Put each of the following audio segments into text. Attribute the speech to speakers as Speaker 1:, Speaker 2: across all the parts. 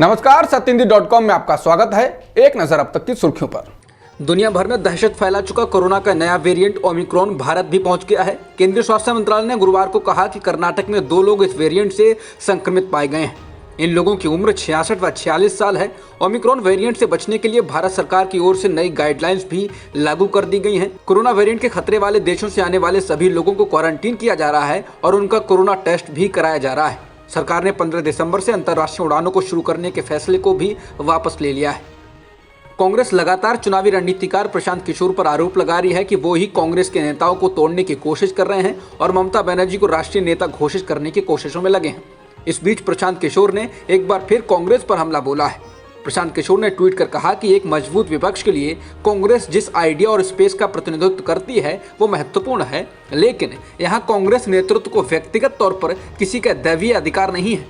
Speaker 1: नमस्कार, सत्यहिंदी.com में आपका स्वागत है। एक नजर अब तक की सुर्खियों पर।
Speaker 2: दुनिया भर में दहशत फैला चुका कोरोना का नया वेरिएंट ओमिक्रॉन भारत भी पहुंच गया है। केंद्रीय स्वास्थ्य मंत्रालय ने गुरुवार को कहा कि कर्नाटक में 2 लोग इस वेरिएंट से संक्रमित पाए गए हैं। इन लोगों की उम्र 66 व 46 साल है। ओमिक्रॉन वेरिएंट से बचने के लिए भारत सरकार की ओर से नई गाइडलाइंस भी लागू कर दी गई हैं। कोरोना वेरिएंट के खतरे वाले देशों से आने वाले सभी लोगों को क्वारंटीन किया जा रहा है और उनका कोरोना टेस्ट भी कराया जा रहा है। सरकार ने 15 दिसंबर से अंतर्राष्ट्रीय उड़ानों को शुरू करने के फैसले को भी वापस ले लिया है। कांग्रेस लगातार चुनावी रणनीतिकार प्रशांत किशोर पर आरोप लगा रही है कि वो ही कांग्रेस के नेताओं को तोड़ने की कोशिश कर रहे हैं और ममता बनर्जी को राष्ट्रीय नेता घोषित करने की कोशिशों में लगे हैं। इस बीच प्रशांत किशोर ने एक बार फिर कांग्रेस पर हमला बोला है। प्रशांत किशोर ने ट्वीट कर कहा कि एक मजबूत विपक्ष के लिए कांग्रेस जिस आइडिया और स्पेस का प्रतिनिधित्व करती है वो महत्वपूर्ण है, लेकिन यहाँ कांग्रेस नेतृत्व को व्यक्तिगत तौर पर किसी का दैवीय अधिकार नहीं है,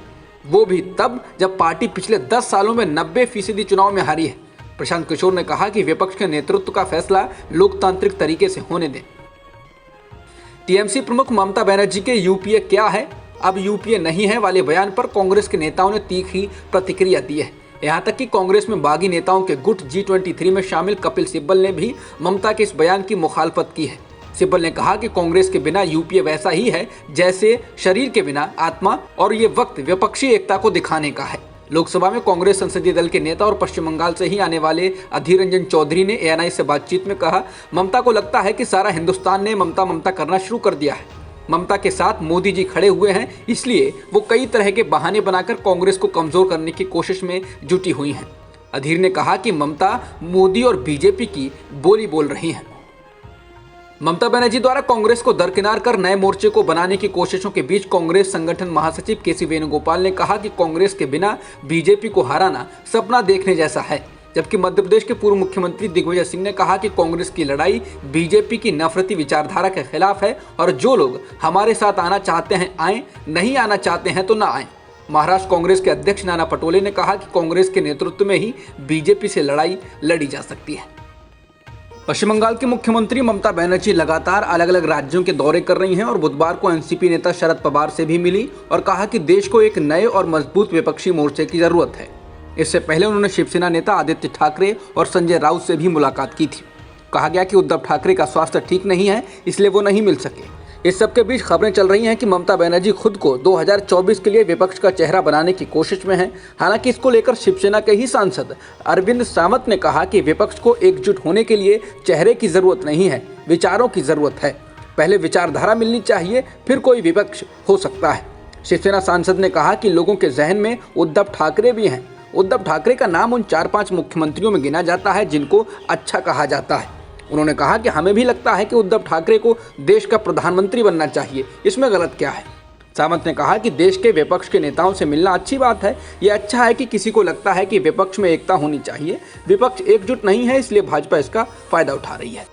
Speaker 2: वो भी तब जब पार्टी पिछले 10 सालों में 90% चुनाव में हारी है। प्रशांत किशोर ने कहा कि विपक्ष के नेतृत्व का फैसला लोकतांत्रिक तरीके से होने दें। टीएमसी प्रमुख ममता बनर्जी के यूपीए क्या है, अब यूपीए नहीं है वाले बयान पर कांग्रेस के नेताओं ने तीखी प्रतिक्रिया दी है। यहाँ तक कि कांग्रेस में बागी नेताओं के गुट G23 में शामिल कपिल सिब्बल ने भी ममता के इस बयान की मुखालफत की है। सिब्बल ने कहा कि कांग्रेस के बिना यूपीए वैसा ही है जैसे शरीर के बिना आत्मा, और ये वक्त विपक्षी एकता को दिखाने का है। लोकसभा में कांग्रेस संसदीय दल के नेता और पश्चिम बंगाल से ही आने वाले अधीर रंजन चौधरी ने ANI से बातचीत में कहा, ममता को लगता है कि सारा हिंदुस्तान ने ममता करना शुरू कर दिया है। ममता के साथ मोदी जी खड़े हुए हैं, इसलिए वो कई तरह के बहाने बनाकर कांग्रेस को कमजोर करने की कोशिश में जुटी हुई हैं। अधीर ने कहा कि ममता मोदी और बीजेपी की बोली बोल रही हैं। ममता बनर्जी द्वारा कांग्रेस को दरकिनार कर नए मोर्चे को बनाने की कोशिशों के बीच कांग्रेस संगठन महासचिव KC वेणुगोपाल ने कहा कि कांग्रेस के बिना बीजेपी को हराना सपना देखने जैसा है। जबकि मध्य प्रदेश के पूर्व मुख्यमंत्री दिग्विजय सिंह ने कहा कि कांग्रेस की लड़ाई बीजेपी की नफरती विचारधारा के खिलाफ है और जो लोग हमारे साथ आना चाहते हैं आए, नहीं आना चाहते हैं तो ना आए। महाराष्ट्र कांग्रेस के अध्यक्ष नाना पटोले ने कहा कि कांग्रेस के नेतृत्व में ही बीजेपी से लड़ाई लड़ी जा सकती है। पश्चिम बंगाल की मुख्यमंत्री ममता बनर्जी लगातार अलग अलग राज्यों के दौरे कर रही हैं और बुधवार को एनसीपी नेता शरद पवार से भी मिली और कहा कि देश को एक नए और मजबूत विपक्षी मोर्चे की जरूरत है। इससे पहले उन्होंने शिवसेना नेता आदित्य ठाकरे और संजय राउत से भी मुलाकात की थी। कहा गया कि उद्धव ठाकरे का स्वास्थ्य ठीक नहीं है, इसलिए वो नहीं मिल सके। इस सबके बीच खबरें चल रही हैं कि ममता बनर्जी खुद को 2024 के लिए विपक्ष का चेहरा बनाने की कोशिश में हैं। हालांकि इसको लेकर शिवसेना के ही सांसद अरविंद सावंत ने कहा कि विपक्ष को एकजुट होने के लिए चेहरे की जरूरत नहीं है, विचारों की जरूरत है। पहले विचारधारा मिलनी चाहिए, फिर कोई विपक्ष हो सकता है। शिवसेना सांसद ने कहा कि लोगों के जहन में उद्धव ठाकरे भी हैं। उद्धव ठाकरे का नाम उन 4-5 मुख्यमंत्रियों में गिना जाता है जिनको अच्छा कहा जाता है। उन्होंने कहा कि हमें भी लगता है कि उद्धव ठाकरे को देश का प्रधानमंत्री बनना चाहिए, इसमें गलत क्या है। सावंत ने कहा कि देश के विपक्ष के नेताओं से मिलना अच्छी बात है। ये अच्छा है कि किसी को लगता है कि विपक्ष में एकता होनी चाहिए। विपक्ष एकजुट नहीं है, इसलिए भाजपा इसका फायदा उठा रही है।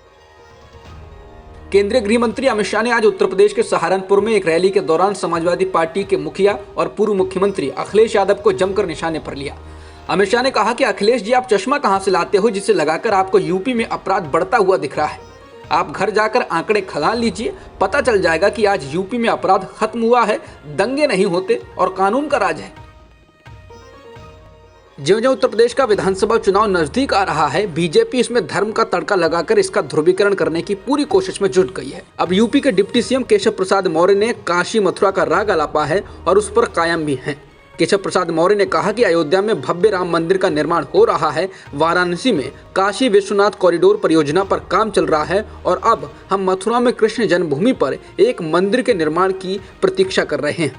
Speaker 2: केंद्रीय गृह मंत्री अमित शाह ने आज उत्तर प्रदेश के सहारनपुर में एक रैली के दौरान समाजवादी पार्टी के मुखिया और पूर्व मुख्यमंत्री अखिलेश यादव को जमकर निशाने पर लिया। अमित शाह ने कहा कि अखिलेश जी, आप चश्मा कहां से लाते हो जिसे लगाकर आपको यूपी में अपराध बढ़ता हुआ दिख रहा है। आप घर जाकर आंकड़े खंगाल लीजिए, पता चल जाएगा कि आज यूपी में अपराध खत्म हुआ है, दंगे नहीं होते और कानून का राज है। ज्यों-ज्यों उत्तर प्रदेश का विधानसभा चुनाव नजदीक आ रहा है, बीजेपी इसमें धर्म का तड़का लगाकर इसका ध्रुवीकरण करने की पूरी कोशिश में जुट गई है। अब यूपी के डिप्टी सीएम केशव प्रसाद मौर्य ने काशी मथुरा का राग अलापा है और उस पर कायम भी हैं। केशव प्रसाद मौर्य ने कहा कि अयोध्या में भव्य राम मंदिर का निर्माण हो रहा है, वाराणसी में काशी विश्वनाथ कॉरिडोर परियोजना पर काम चल रहा है और अब हम मथुरा में कृष्ण जन्मभूमि पर एक मंदिर के निर्माण की प्रतीक्षा कर रहे हैं।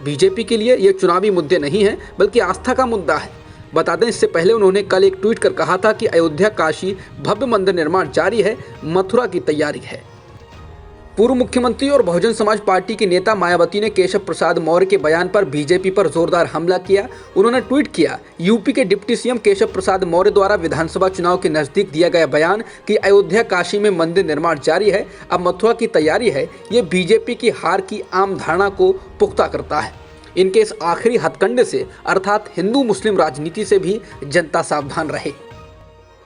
Speaker 2: बीजेपी के लिए ये चुनावी मुद्दे नहीं है, बल्कि आस्था का मुद्दा है। बता दें, इससे पहले उन्होंने कल एक ट्वीट कर कहा था कि अयोध्या काशी भव्य मंदिर निर्माण जारी है, मथुरा की तैयारी है। पूर्व मुख्यमंत्री और बहुजन समाज पार्टी की नेता मायावती ने केशव प्रसाद मौर्य के बयान पर बीजेपी पर जोरदार हमला किया। उन्होंने ट्वीट किया, यूपी के डिप्टी सीएम केशव प्रसाद मौर्य द्वारा विधानसभा चुनाव के नजदीक दिया गया बयान कि अयोध्या काशी में मंदिर निर्माण जारी है, अब मथुरा की तैयारी है, ये बीजेपी की हार की आम धारणा को पुख्ता करता है। इनके इस आखिरी हथकंडे से अर्थात हिंदू मुस्लिम राजनीति से भी जनता सावधान रहे।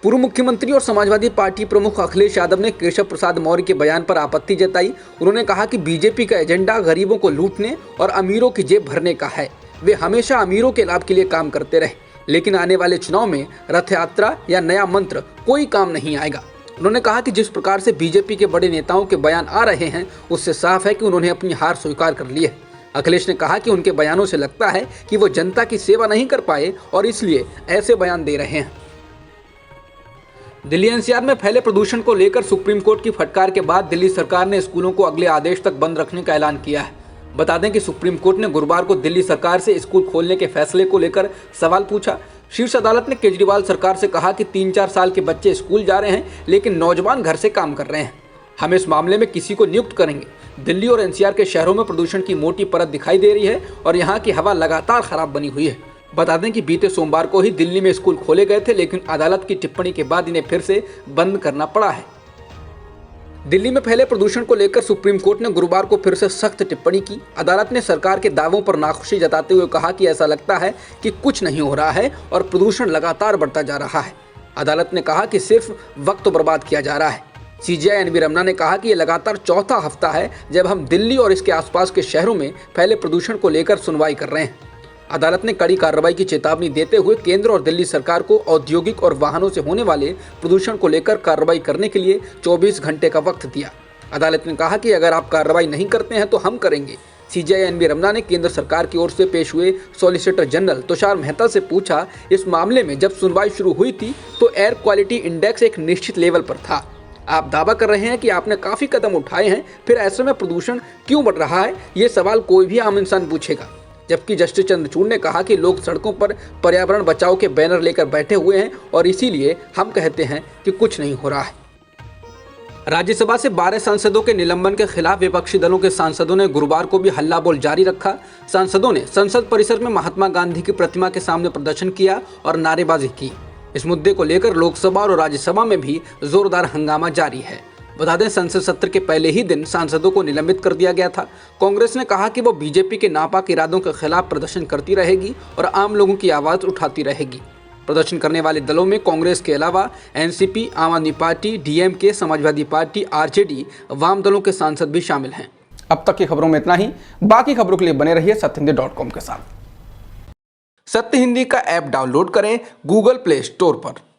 Speaker 2: पूर्व मुख्यमंत्री और समाजवादी पार्टी प्रमुख अखिलेश यादव ने केशव प्रसाद मौर्य के बयान पर आपत्ति जताई। उन्होंने कहा कि बीजेपी का एजेंडा गरीबों को लूटने और अमीरों की जेब भरने का है। वे हमेशा अमीरों के लाभ के लिए काम करते रहे, लेकिन आने वाले चुनाव में रथ यात्रा या नया मंत्र कोई काम नहीं आएगा। उन्होंने कहा कि जिस प्रकार से बीजेपी के बड़े नेताओं के बयान आ रहे हैं उससे साफ है कि उन्होंने अपनी हार स्वीकार कर ली है। अखिलेश ने कहा कि उनके बयानों से लगता है कि वो जनता की सेवा नहीं कर पाए और इसलिए ऐसे बयान दे रहे हैं। दिल्ली एनसीआर में फैले प्रदूषण को लेकर सुप्रीम कोर्ट की फटकार के बाद दिल्ली सरकार ने स्कूलों को अगले आदेश तक बंद रखने का ऐलान किया है। बता दें कि सुप्रीम कोर्ट ने गुरुवार को दिल्ली सरकार से स्कूल खोलने के फैसले को लेकर सवाल पूछा। शीर्ष अदालत ने केजरीवाल सरकार से कहा कि 3-4 साल के बच्चे स्कूल जा रहे हैं लेकिन नौजवान घर से काम कर रहे हैं। हम इस मामले में किसी को नियुक्त करेंगे। दिल्ली और एनसीआर के शहरों में प्रदूषण की मोटी परत दिखाई दे रही है और यहाँ की हवा लगातार खराब बनी हुई है। बता दें कि बीते सोमवार को ही दिल्ली में स्कूल खोले गए थे लेकिन अदालत की टिप्पणी के बाद इन्हें फिर से बंद करना पड़ा है। दिल्ली में फैले प्रदूषण को लेकर सुप्रीम कोर्ट ने गुरुवार को फिर से सख्त टिप्पणी की। अदालत ने सरकार के दावों पर नाखुशी जताते हुए कहा कि ऐसा लगता है कि कुछ नहीं हो रहा है और प्रदूषण लगातार बढ़ता जा रहा है। अदालत ने कहा कि सिर्फ वक्त बर्बाद किया जा रहा है। सीजेआई एनवी रमना ने कहा कि यह लगातार चौथा हफ्ता है जब हम दिल्ली और इसके आसपास के शहरों में फैले प्रदूषण को लेकर सुनवाई कर रहे हैं। अदालत ने कड़ी कार्रवाई की चेतावनी देते हुए केंद्र और दिल्ली सरकार को औद्योगिक और वाहनों से होने वाले प्रदूषण को लेकर कार्रवाई करने के लिए 24 घंटे का वक्त दिया। अदालत ने कहा कि अगर आप कार्रवाई नहीं करते हैं तो हम करेंगे। सीजेआई एनवी रमना ने केंद्र सरकार की ओर से पेश हुए सॉलिसिटर जनरल तुषार मेहता से पूछा, इस मामले में जब सुनवाई शुरू हुई थी तो एयर क्वालिटी इंडेक्स एक निश्चित लेवल पर था। आप दावा कर रहे हैं कि आपने काफ़ी कदम उठाए हैं, फिर ऐसे में प्रदूषण क्यों बढ़ रहा है, ये सवाल कोई भी आम इंसान पूछेगा। जबकि जस्टिस चंद्रचूड़ ने कहा कि लोग सड़कों पर पर्यावरण बचाओ के बैनर लेकर बैठे हुए हैं और इसीलिए हम कहते हैं कि कुछ नहीं हो रहा है। राज्यसभा से 12 सांसदों के निलंबन के खिलाफ विपक्षी दलों के सांसदों ने गुरुवार को भी हल्ला बोल जारी रखा। सांसदों ने संसद परिसर में महात्मा गांधी की प्रतिमा के सामने प्रदर्शन किया और नारेबाजी की। इस मुद्दे को लेकर लोकसभा और राज्यसभा में भी जोरदार हंगामा जारी है। बता दें, संसद सत्र के पहले ही दिन सांसदों को निलंबित कर दिया गया था। कांग्रेस ने कहा कि वो बीजेपी के नापाक इरादों के खिलाफ प्रदर्शन करती रहेगी और आम लोगों की आवाज़ उठाती रहेगी। प्रदर्शन करने वाले दलों में कांग्रेस के अलावा एनसीपी, आम आदमी party, DMK, Samajwadi party, RJD, वाम दलों के सांसद भी शामिल हैं।
Speaker 1: अब तक की खबरों में इतना ही। बाकी खबरों के लिए बने रहिए सत्यहिंदी.com के साथ।
Speaker 2: सत्य हिंदी का ऐप डाउनलोड करें गूगल प्ले स्टोर पर।